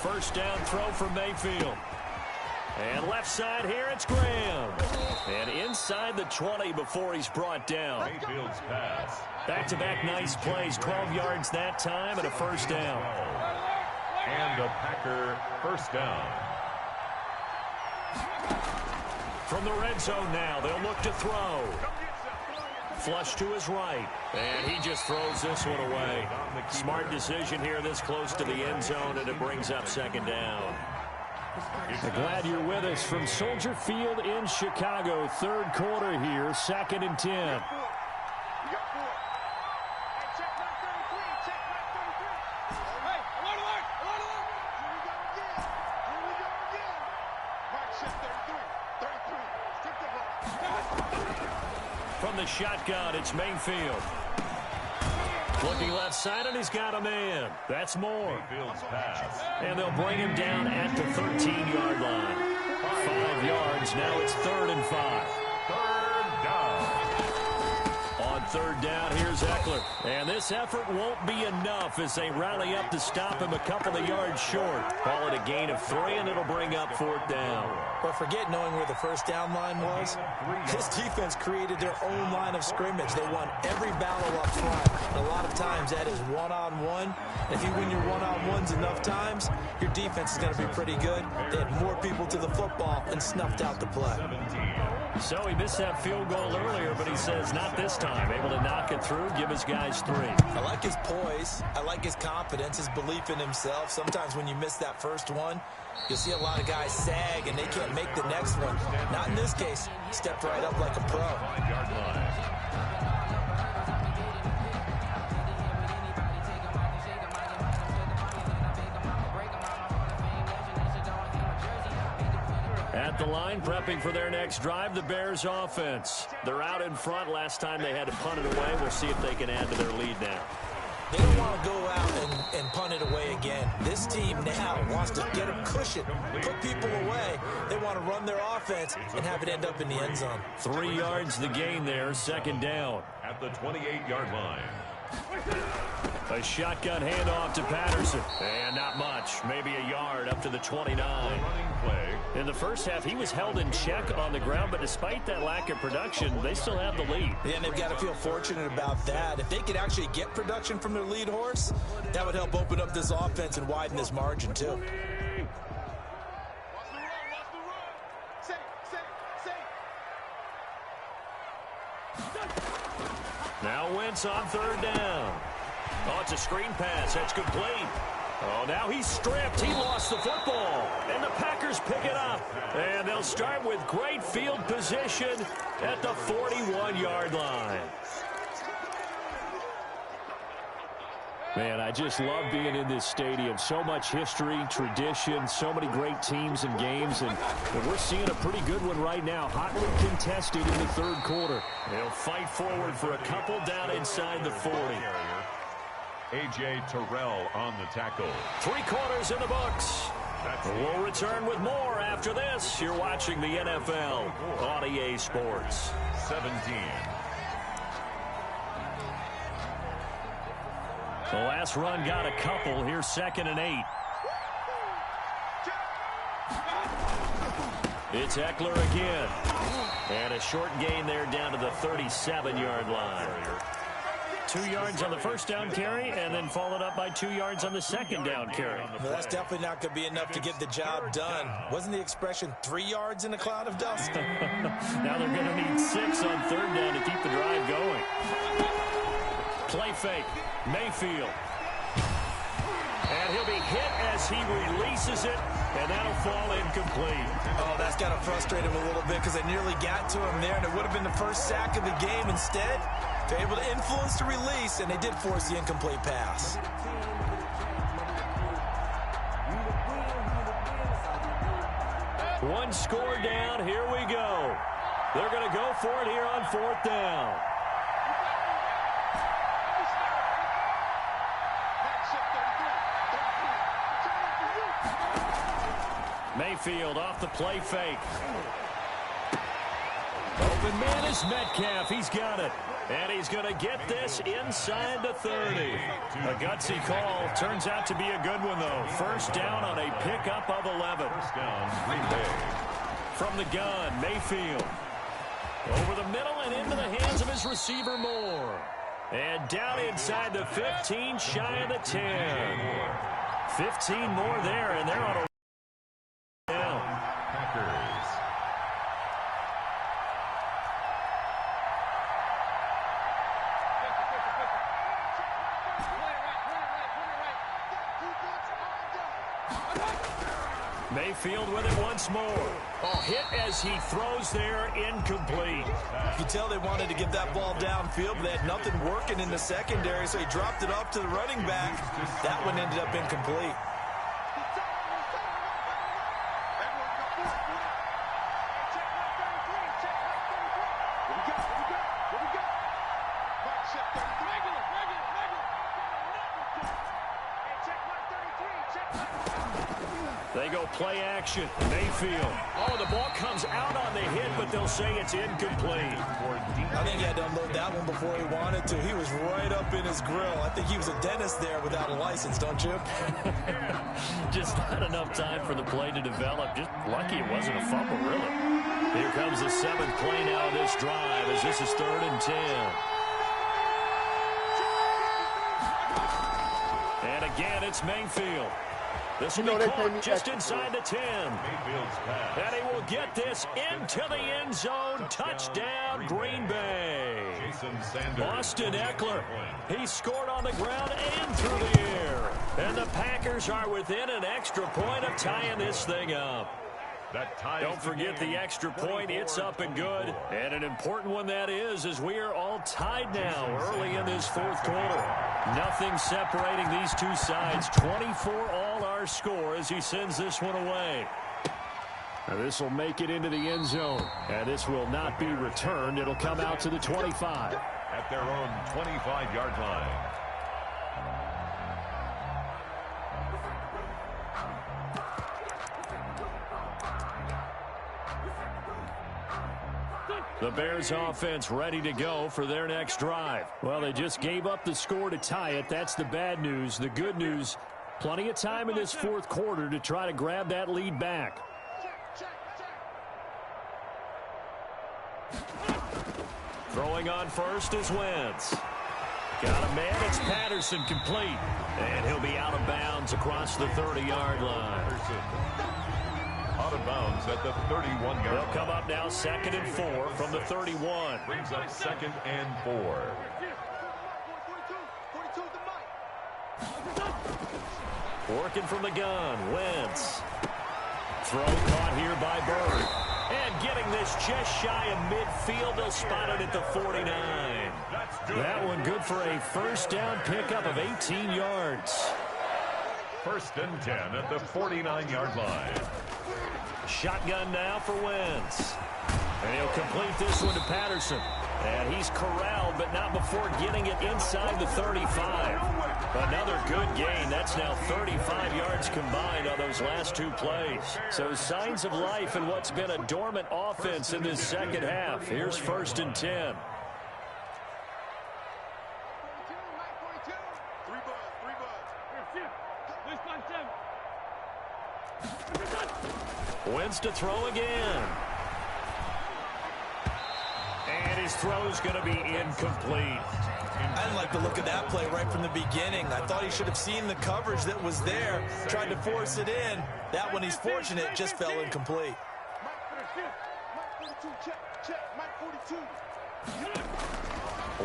A: First down throw for Mayfield. And left side here, it's Graham. And inside the 20 before he's brought down.
B: Mayfield's pass.
A: Back-to-back nice plays, 12 yards that time and a first down.
B: And a Packer first down.
A: From the red zone now, they'll look to throw. Flush to his right, and he just throws this one away. Smart decision here this close to the end zone, and it brings up second down. Glad you're with us from Soldier Field in Chicago. Third quarter here, 2nd and 10. the shotgun. It's Mayfield. Looking left side, and he's got a man. That's Moore.
B: Mayfield's pass.
A: And they'll bring him down at the 13-yard line. 5 yards. Now it's 3rd and 5.
B: Third down.
A: On 3rd down, here's Eckler. And this effort won't be enough as they rally up to stop him a couple of yards short. Call it a gain of 3, and it'll bring up 4th down.
C: But forget knowing where the first down line was. This defense created their own line of scrimmage. They won every battle up front. And a lot of times that is one-on-one. If you win your one-on-ones enough times, your defense is going to be pretty good. They had more people to the football and snuffed out the play.
A: So he missed that field goal earlier, but he says not this time. Able to knock it through, give his guys 3.
C: I like his poise. I like his confidence, his belief in himself. Sometimes when you miss that first one, you'll see a lot of guys sag and they can't make the next one. Not in this case. Stepped right up like a pro.
B: 5-yard line.
A: At the line, prepping for their next drive, the Bears offense. They're out in front. Last time they had to punt it away. We'll see if they can add to their lead now.
C: They don't want to go out and punt it away again. This team now wants to get a cushion, put people away. They want to run their offense and have it end up in the end zone.
A: 3 yards the gain there, 2nd down.
B: At the 28-yard line.
A: A shotgun handoff to Patterson. And not much. Maybe a yard up to the 29.
B: Running play.
A: In the first half, he was held in check on the ground, but despite that lack of production, they still have the lead.
C: Yeah, and they've got to feel fortunate about that. If they could actually get production from their lead horse, that would help open up this offense and widen this margin, too.
A: Now Wentz on 3rd down. Oh, it's a screen pass. That's complete. Oh, now he's stripped. He lost the football. And the Packers pick it up. And they'll start with great field position at the 41-yard line. Man, I just love being in this stadium. So much history, tradition, so many great teams and games. And we're seeing a pretty good one right now. Hotly contested in the 3rd quarter. They'll fight forward for a couple down inside the 40.
B: A.J. Terrell on the tackle.
A: 3 quarters in the books. We'll return with more after this. You're watching the NFL on EA Sports.
B: 17.
A: The last run got a couple. Here's 2nd and 8. It's Eckler again. And a short gain there down to the 37-yard line. 2 yards on the first down carry, and then followed up by 2 yards on the 2nd down carry.
C: Well, that's definitely not going to be enough to get the job done. Wasn't the expression 3 yards in a cloud of dust?
A: Now they're going to need 6 on 3rd down to keep the drive going. Play fake. Mayfield. And he'll be hit as he releases it, and that'll fall incomplete.
C: Oh, that's got to frustrate him a little bit because they nearly got to him there, and it would have been the first sack of the game. Instead, they're able to influence the release, and they did force the incomplete pass.
A: One score down. Here we go. They're going to go for it here on 4th down. Mayfield off the play fake. Open man is Metcalf. He's got it. And he's going to get this inside the 30. A gutsy call. Turns out to be a good one, though. First down on a pickup of 11.
B: First down, Green Bay.
A: From the gun, Mayfield. Over the middle and into the hands of his receiver, Moore. And down inside the 15, shy of the 10. 15 more there, and they're on a down.
B: Packers.
A: Mayfield with it once more. Oh, hit as he throws there, incomplete.
C: You can tell they wanted to get that ball downfield, but they had nothing working in the secondary, so he dropped it off to the running back. That one ended up incomplete.
A: They go play action. Mayfield. Oh, the ball comes out on the hit, but they'll say it's incomplete.
C: I think he had to unload that one before he wanted to. He was right up in his grill. I think he was a dentist there without a license, don't you?
A: Just not enough time for the play to develop. Just lucky it wasn't a fumble, really. Here comes the 7th play now of this drive as this is 3rd and 10. And again, it's Mayfield. This will be caught just inside the 10. And he will get this into the end zone. Touchdown, Green Bay. Austin Eckler. He scored on the ground and through the air. And the Packers are within an extra point of tying this thing up. Don't forget the extra point. It's up and good. And an important one that is, as we are all tied now early in this 4th quarter. Nothing separating these two sides. 24 all our score as he sends this one away. Now this will make it into the end zone. And this will not be returned. It'll come out to the 25.
B: At their own 25-yard line.
A: The Bears offense ready to go for their next drive. Well, they just gave up the score to tie it. That's the bad news. The good news, plenty of time in this 4th quarter to try to grab that lead back. Throwing on first is Wentz. Got a man, it's Patterson complete. And he'll be out of bounds across the 30-yard line.
B: Out of bounds at the 31-yard line.
A: They'll come up now 2nd and 4 from the 31.
B: Brings up 2nd and 4.
A: Working from the gun, Wentz. Throw caught here by Bird. And getting this just shy of midfield. They'll spot it at the 49. That one good for a first down pickup of 18 yards.
B: 1st and 10 at the 49-yard line.
A: Shotgun now for Wentz. And he'll complete this one to Patterson. And he's corralled, but not before getting it inside the 35. Another good gain. That's now 35 yards combined on those last 2 plays. So signs of life in what's been a dormant offense in this 2nd half. Here's 1st and 10. Wentz to throw again. And his throw's going to be incomplete.
C: I didn't like the look of that play right from the beginning. I thought he should have seen the coverage that was there, tried to force it in. That one, he's fortunate, just fell incomplete.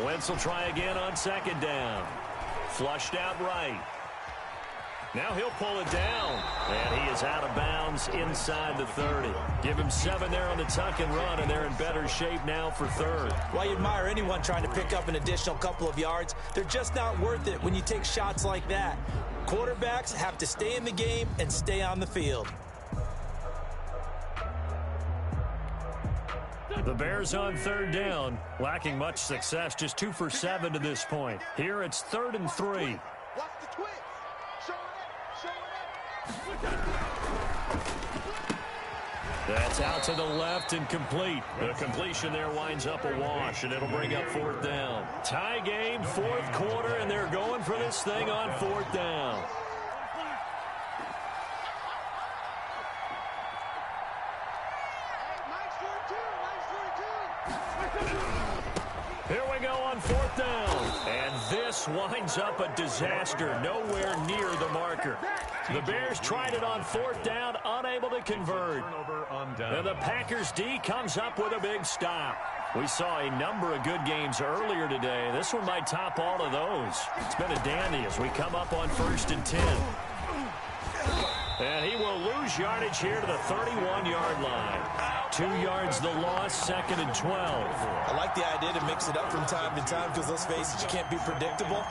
A: Wentz will try again on 2nd down. Flushed out right. Now he'll pull it down. And he is out of bounds inside the 30. Give him 7 there on the tuck and run, and they're in better shape now for 3rd.
C: Well, you admire anyone trying to pick up an additional couple of yards. They're just not worth it when you take shots like that. Quarterbacks have to stay in the game and stay on the field.
A: The Bears on 3rd down, lacking much success, just 2 for 7 to this point. Here it's 3rd and 3.
D: Watch the twist. Show it up.
A: That's out to the left and complete. The completion there winds up a wash, and it'll bring up 4th down. Tie game, 4th quarter, and they're going for this thing on 4th down. Here we go on 4th down. And this winds up a disaster, nowhere near the marker. The Bears tried it on 4th down, unable to convert. And the Packers D comes up with a big stop. We saw a number of good games earlier today. This one might top all of those. It's been a dandy as we come up on 1st and 10. And he will lose yardage here to the 31-yard line. 2 yards the loss, 2nd and 12.
C: I like the idea to mix it up from time to time because, let's face it, you can't be predictable.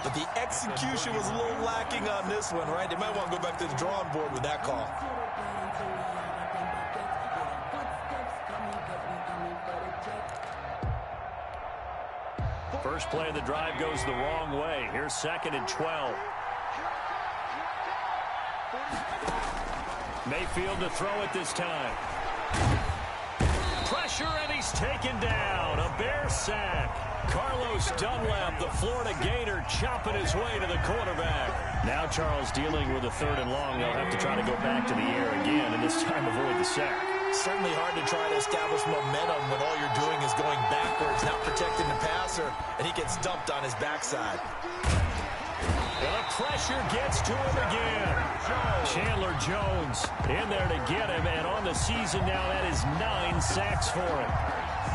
C: But the execution was a little lacking on this one, right? They might want to go back to the drawing board with that call.
A: First play of the drive goes the wrong way. Here's 2nd and 12. Mayfield to throw it this time. Pressure, and he's taken down. A Bear sack. Carlos Dunlap, the Florida Gator, chopping his way to the quarterback. Now Charles dealing with a 3rd and long. They'll have to try to go back to the air again, and this time avoid the sack.
C: Certainly hard to try to establish momentum when all you're doing is going backwards, not protecting the passer, and he gets dumped on his backside.
A: The pressure gets to him again. Chandler Jones in there to get him, and on the season now, that is 9 sacks for him.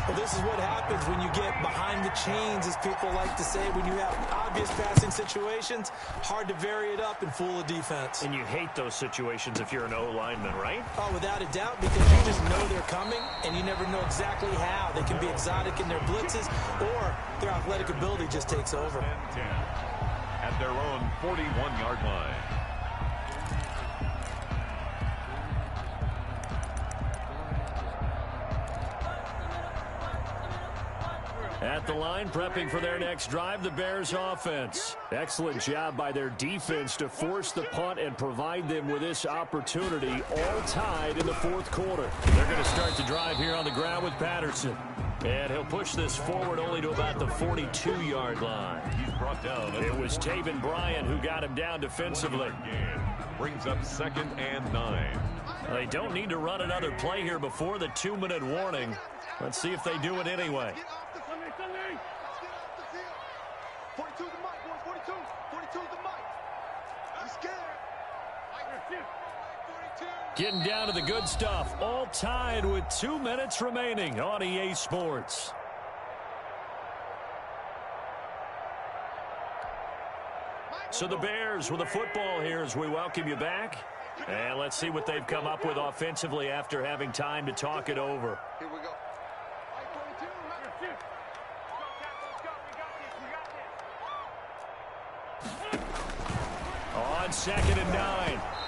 C: Well, this is what happens when you get behind the chains, as people like to say. When you have obvious passing situations, hard to vary it up and fool a defense.
E: And you hate those situations if you're an O-lineman, right?
C: Oh, without a doubt, because you just know they're coming, and you never know exactly how. They can be exotic in their blitzes, or their athletic ability just takes over.
B: 10 at their own 41-yard line.
A: At the line, prepping for their next drive, the Bears offense. Excellent job by their defense to force the punt and provide them with this opportunity, all tied in the 4th quarter. They're going to start the drive here on the ground with Patterson. And he'll push this forward only to about the 42-yard line.
B: He's brought down.
A: It was Taven Bryan who got him down defensively.
B: Brings up 2nd and 9.
A: They don't need to run another play here before the 2-minute warning. Let's see if they do it anyway.
D: 42 the mic, boys. 42. 42 the mic. I'm scared. 42.
A: Getting down to the good stuff. All tied with 2 minutes remaining on EA Sports. So the Bears with the football here as we welcome you back. And let's see what they've come up with offensively after having time to talk it over.
D: Here we go.
A: On 2nd and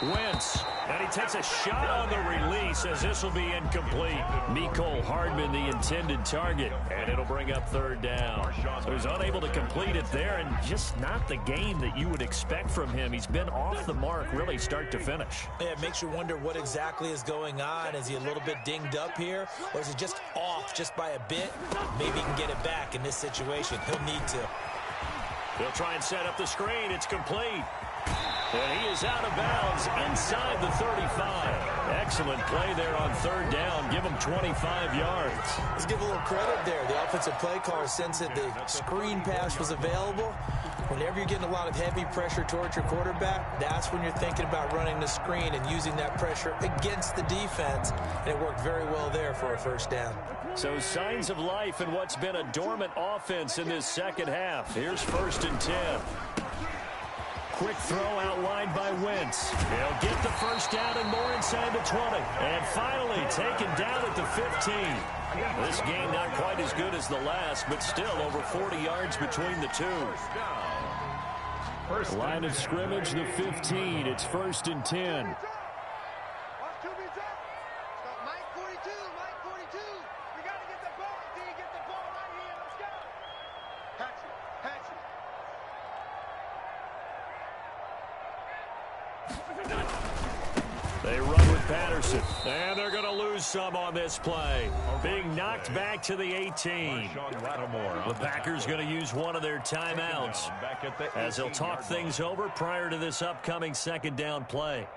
A: 9, Wentz, and he takes a shot on the release as this will be incomplete. Mecole Hardman, the intended target, and it'll bring up 3rd down. So he's unable to complete it there, and just not the game that you would expect from him. He's been off the mark really start to finish.
C: Yeah, it makes you wonder what exactly is going on. Is he a little bit dinged up here, or is he just off just by a bit? Maybe he can get it back in this situation. He'll need to.
A: He'll try and set up the screen. It's complete. And he is out of bounds inside the 35. Excellent play there on 3rd down. Give him 25 yards.
C: Let's give a little credit there. The offensive play caller sensed that the screen pass was available. Whenever you're getting a lot of heavy pressure towards your quarterback, that's when you're thinking about running the screen and using that pressure against the defense. And it worked very well there for a 1st down.
A: So signs of life in what's been a dormant offense in this 2nd half. Here's 1st and 10. Quick throw outlined by Wentz. He'll get the 1st down and more inside the 20. And finally taken down at the 15. This game not quite as good as the last, but still over 40 yards between the two. Line of scrimmage, the 15. It's 1st and 10. They run with Patterson, and they're going to lose some on this play. Being knocked back to the 18. The Packers going to use one of their timeouts as they'll talk things over prior to this upcoming 2nd down play.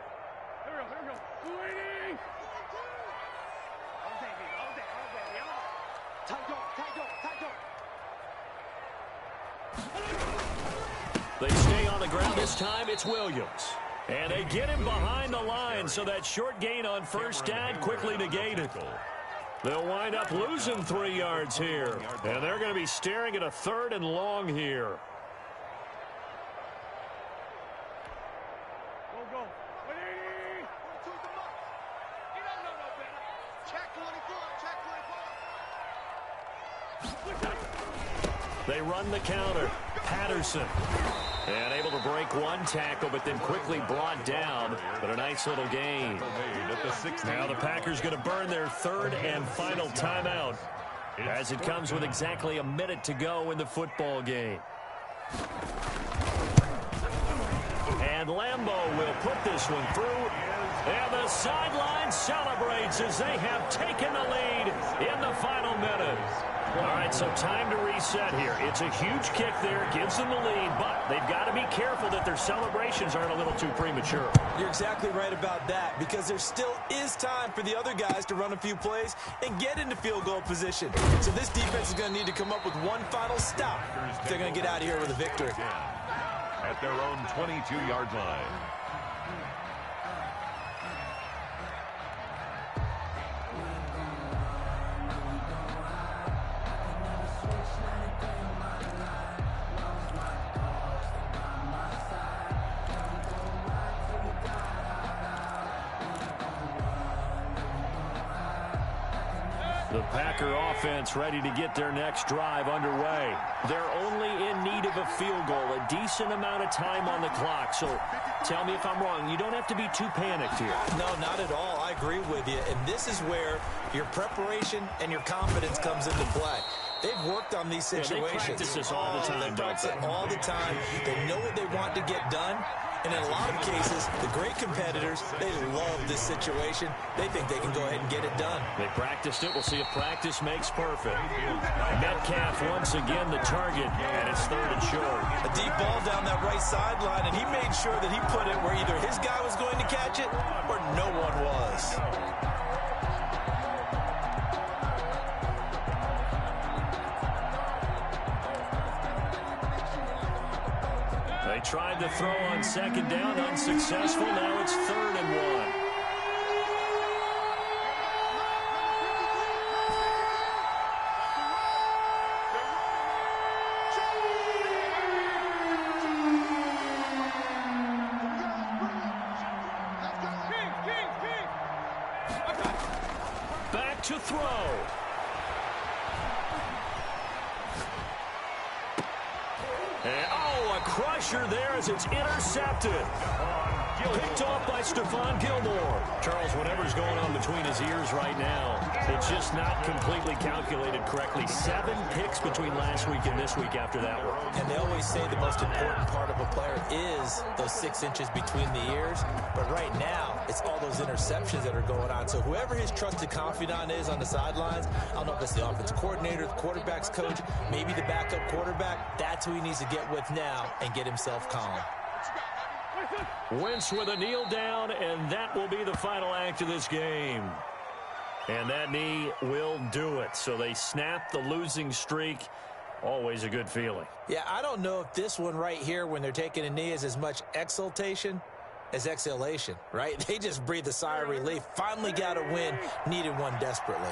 A: They stay on the ground this time. It's Williams. And they get him behind the line, so that short gain on 1st down quickly negated. They'll wind up losing 3 yards here. And they're going to be staring at a 3rd and long here. They run the counter. Patterson. And able to break one tackle, but then quickly brought down. But a nice little gain. Now the Packers going to burn their 3rd and final timeout, as it comes with exactly a minute to go in the football game. And Lambeau will put this one through. And the sideline celebrates as they have taken the lead in the final minute. All right, so time to reset here. It's a huge kick there, gives them the lead, but they've got to be careful that their celebrations aren't a little too premature.
C: You're exactly right about that, because there still is time for the other guys to run a few plays and get into field goal position. So this defense is going to need to come up with one final stop if they're going to get out of here with a victory.
B: At their own 22-yard line.
A: The Packer offense ready to get their next drive underway. They're only in need of a field goal, a decent amount of time on the clock. So tell me if I'm wrong. You don't have to be too panicked here.
C: No, not at all. I agree with you. And this is where your preparation and your confidence comes into play. They've worked on these situations.
A: Yeah, they practice this all the time.
C: They practice it all the time. They know what they want to get done. And in a lot of cases, the great competitors, they love this situation. They think they can go ahead and get it done.
A: They practiced it. We'll see if practice makes perfect. Metcalf once again the target, and it's 3rd and short.
C: A deep ball down that right sideline, and he made sure that he put it where either his guy was going to catch it or no one was.
A: They tried to throw on 2nd down, unsuccessful. Now it's 3rd and 1. Back to throw. And, a crusher there as it's intercepted. Picked off by Stephon Gilmore. Charles, whatever's going on between his ears right now, it's just not completely calculated correctly. 7 picks between last week and this week after that one.
C: And they always say the most important part of a player is those 6 inches between the ears. But right now, it's all those interceptions that are going on. So whoever his trusted confidant is on the sidelines, I don't know if it's the offensive coordinator, the quarterback's coach, maybe the backup quarterback, that's who he needs to get with now and get himself calm.
A: Wentz with a kneel down, and that will be the final act of this game. And that knee will do it. So they snap the losing streak. Always a good feeling.
C: Yeah, I don't know if this one right here when they're taking a knee is as much exultation as exhalation, right? They just breathe a sigh of relief. Finally got a win. Needed one desperately.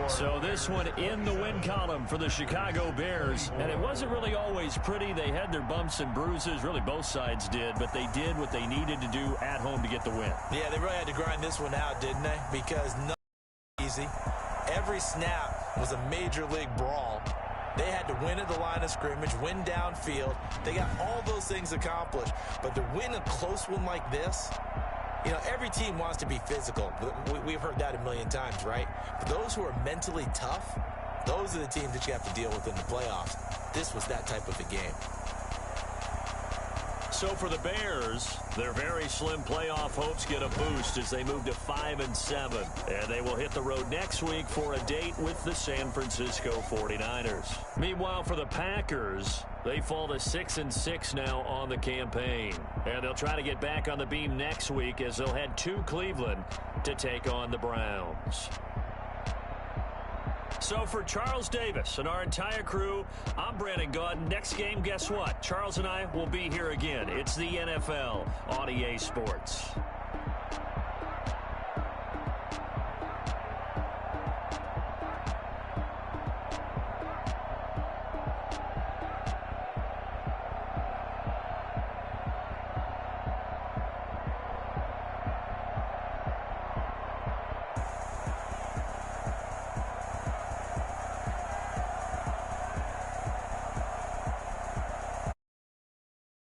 A: So this one in the win column for the Chicago Bears. And it wasn't really always pretty. They had their bumps and bruises. Really, both sides did. But they did what they needed to do at home to get the win.
C: Yeah, they really had to grind this one out, didn't they? Because nothing was easy. Every snap was a major league brawl. They had to win at the line of scrimmage, win downfield. They got all those things accomplished. But to win a close one like this, you know, every team wants to be physical. We've heard that a million times, right? But those who are mentally tough, those are the teams that you have to deal with in the playoffs. This was that type of a game.
A: So for the Bears, their very slim playoff hopes get a boost as they move to 5-7. And they will hit the road next week for a date with the San Francisco 49ers. Meanwhile, for the Packers, they fall to 6-6 now on the campaign. And they'll try to get back on the beam next week as they'll head to Cleveland to take on the Browns. So for Charles Davis and our entire crew, I'm Brandon Gaudin. Next game, guess what? Charles and I will be here again. It's the NFL on EA Sports.